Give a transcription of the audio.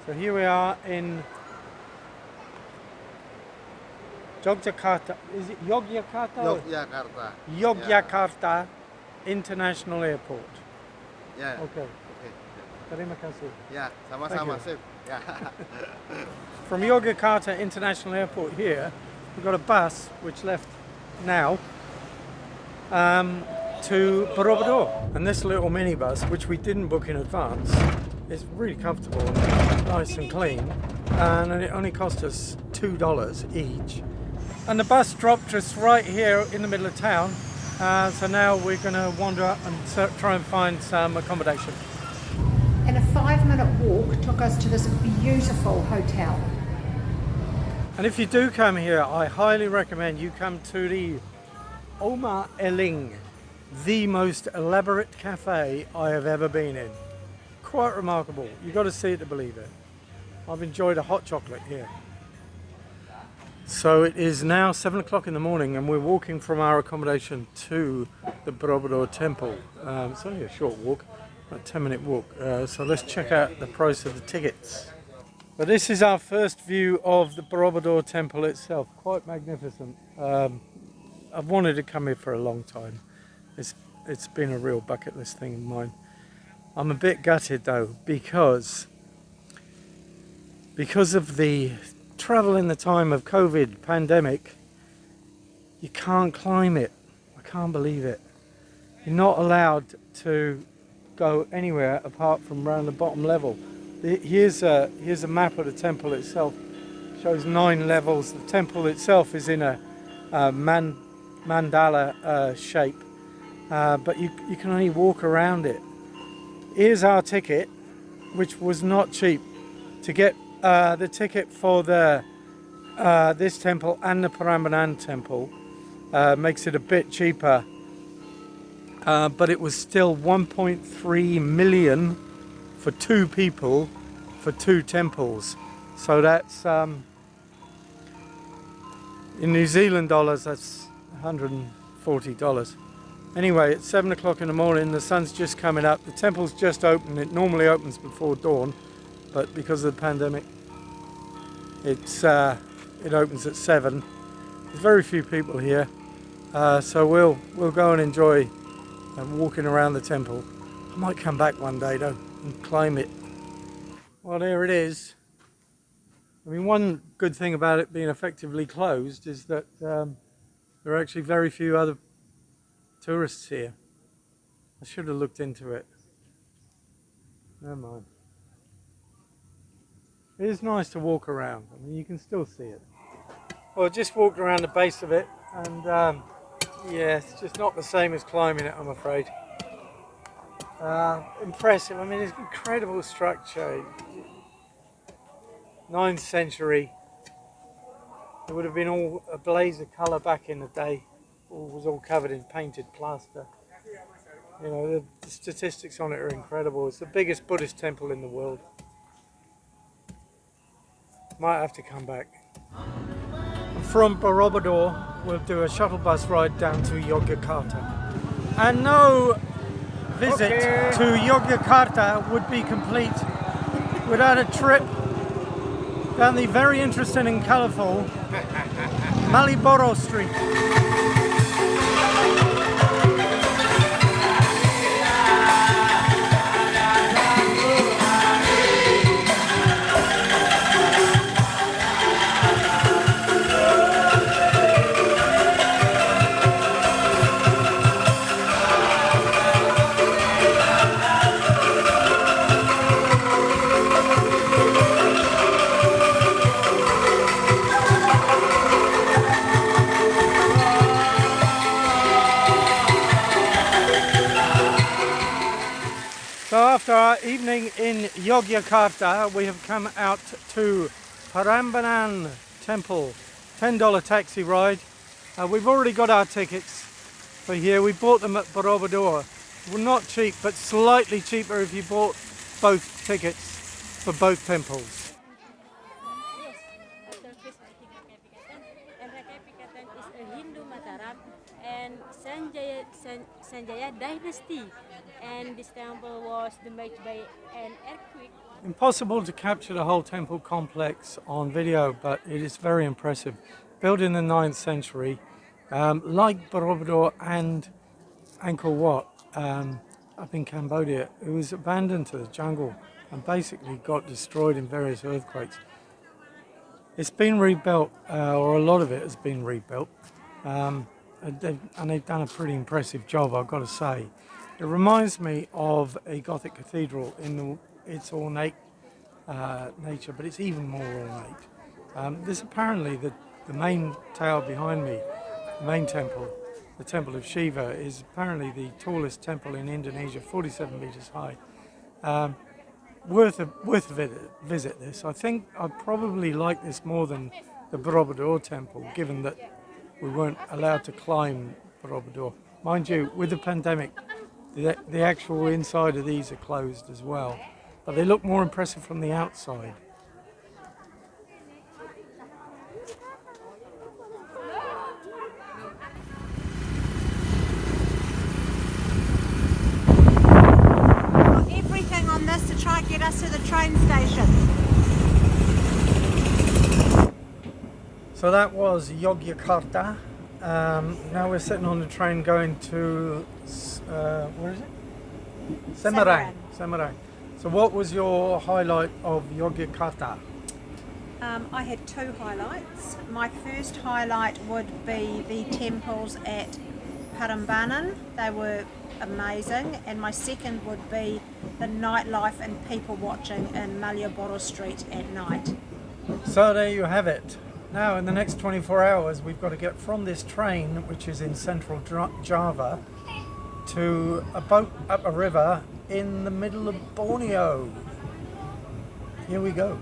So here we are in Yogyakarta. Is it Yogyakarta? Yogyakarta. Yogyakarta International Airport. Yeah. Okay. Okay. Terima kasih. Yeah. Thank Sama-sama, you. sip. Yeah. From Yogyakarta International Airport here, we've got a bus which left now to Borobudur. And this little minibus, which we didn't book in advance, is really comfortable and nice and clean. And it only cost us $2 each. And the bus dropped us right here in the middle of town. So now we're going to wander up and try and find some accommodation. And a 5-minute walk took us to this beautiful hotel. And if you do come here, I highly recommend you come to the Oma Eling, the most elaborate cafe I have ever been in. Quite remarkable. You've got to see it to believe it. I've enjoyed a hot chocolate here. So it is now 7 o'clock in the morning and we're walking from our accommodation to the Borobudur temple. It's only a short walk, a 10-minute walk. So let's check out the price of the tickets. But this is our first view of the Borobudur temple itself. Quite magnificent. I've wanted to come here for a long time. It's been a real bucket list thing of mine. I'm a bit gutted though because of the travel in the time of COVID pandemic. You can't climb it. I can't believe it. You're not allowed to go anywhere apart from around the bottom level. Here's a map of the temple itself. It shows 9 levels. The temple itself is in a mandala shape, but you can only walk around it. Here's our ticket, which was not cheap. To get the ticket for this temple and the Parambanan temple makes it a bit cheaper, but it was still 1.3 million for 2 people for 2 temples. So that's in New Zealand dollars, that's $140. Anyway, it's 7 o'clock in the morning, the sun's just coming up, the temple's just open. It normally opens before dawn, but because of the pandemic it opens at 7. There's very few people here, so we'll go and enjoy walking around the temple. I might come back one day though and climb it. Well, there it is. I mean, one good thing about it being effectively closed is that there are actually very few other tourists here. I should have looked into it. Never mind. It is nice to walk around. I mean, you can still see it. Well, I just walked around the base of it, and yeah, it's just not the same as climbing it, I'm afraid. Impressive. I mean, it's incredible structure. 9th century. It would have been all a blaze of colour back in the day. It was all covered in painted plaster. You know, the statistics on it are incredible. It's the biggest Buddhist temple in the world. Might have to come back. From Borobudur, we'll do a shuttle bus ride down to Yogyakarta. And no visit to Yogyakarta would be complete without a trip down the very interesting and colourful Malioboro Street. So after our evening in Yogyakarta, we have come out to Parambanan Temple. $10 taxi ride. We've already got our tickets for here. We bought them at Borobudur. Well, not cheap, but slightly cheaper if you bought both tickets for both temples. And Sanjaya dynasty, and this temple was damaged by an earthquake Impossible to capture the whole temple complex on video, but it is very impressive. Built in the 9th century, like Borobudur and Angkor Wat up in Cambodia, it was abandoned to the jungle and basically got destroyed in various earthquakes. It's been rebuilt, or a lot of it has been rebuilt, and they've done a pretty impressive job, I've got to say. It reminds me of a Gothic cathedral in its ornate nature, but it's even more ornate. This apparently, the main tower behind me, the main temple, the Temple of Shiva, is apparently the tallest temple in Indonesia, 47 meters high. Worth a visit this. I think I'd probably like this more than the Borobudur temple, given that we weren't allowed to climb Borobudur. Mind you, with the pandemic, the actual inside of these are closed as well, but they look more impressive from the outside. Everything on this to try and get us to the train station. So that was Yogyakarta. Now we're sitting on the train going to, where is it? Semarang. So what was your highlight of Yogyakarta? I had two highlights. My first highlight would be the temples at Parambanan. They were amazing. And my second would be the nightlife and people watching in Malioboro Street at night. So there you have it. Now in the next 24 hours we've got to get from this train, which is in central Java, to a boat up a river in the middle of Borneo. Here we go.